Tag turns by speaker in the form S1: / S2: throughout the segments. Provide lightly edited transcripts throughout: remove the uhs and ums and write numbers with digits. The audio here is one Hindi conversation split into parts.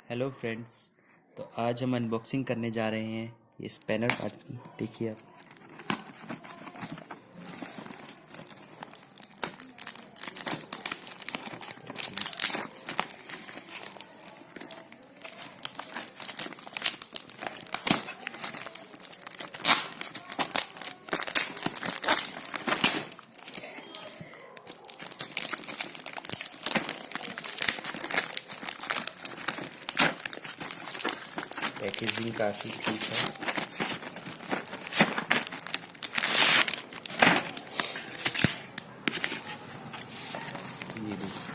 S1: Hello friends. तो आज हम अनबॉक्सिंग करने जा रहे हैं ये स्पैनर पार्ट्स की। देखिए आप, पैकेजिंग काफ़ी ठीक है। ये देखिए,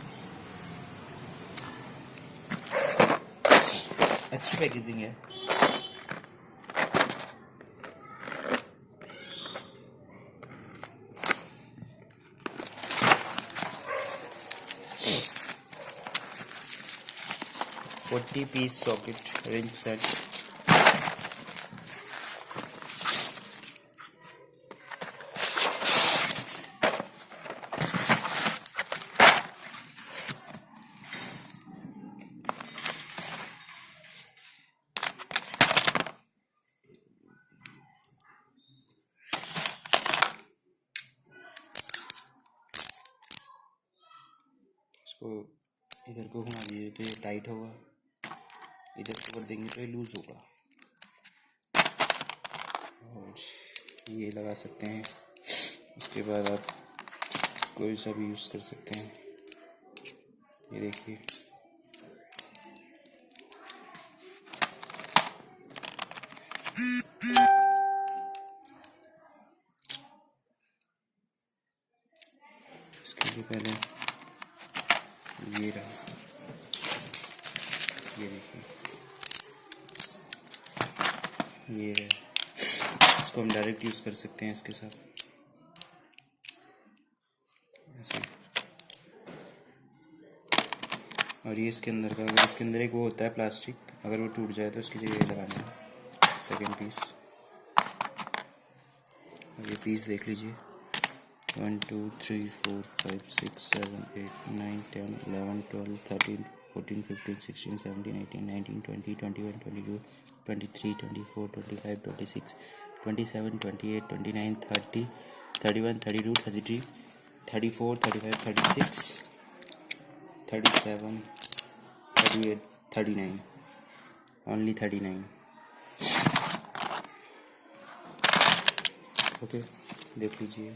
S1: अच्छी पैकेजिंग है। Forty piece socket ring set. इसको इधर को घुमा दीजिए तो ये टाइट होगा, इधर को कर देंगे तो ये लूज होगा। और ये लगा सकते हैं। उसके बाद आप कोई सा भी यूज़ कर सकते हैं। ये देखिए, इसके लिए पहले ये रहा, ये देखिए, ये है। इसको हम डायरेक्ट यूज़ कर सकते हैं इसके साथ ऐसे। और ये इसके अंदर का, अगर इसके अंदर एक वो होता है प्लास्टिक, अगर वो टूट जाए तो उसकी जगह लगाना है सेकेंड पीस। और ये पीस देख लीजिए, 1 2 3 4 5 6 7 8 9 10 11 12 13 14 15 16 17 18 19 20 21 22 23 24 25 26 27 28 29 30 31 32 33 34 35 36 37 38 39, only 39। ओके, देख लीजिए।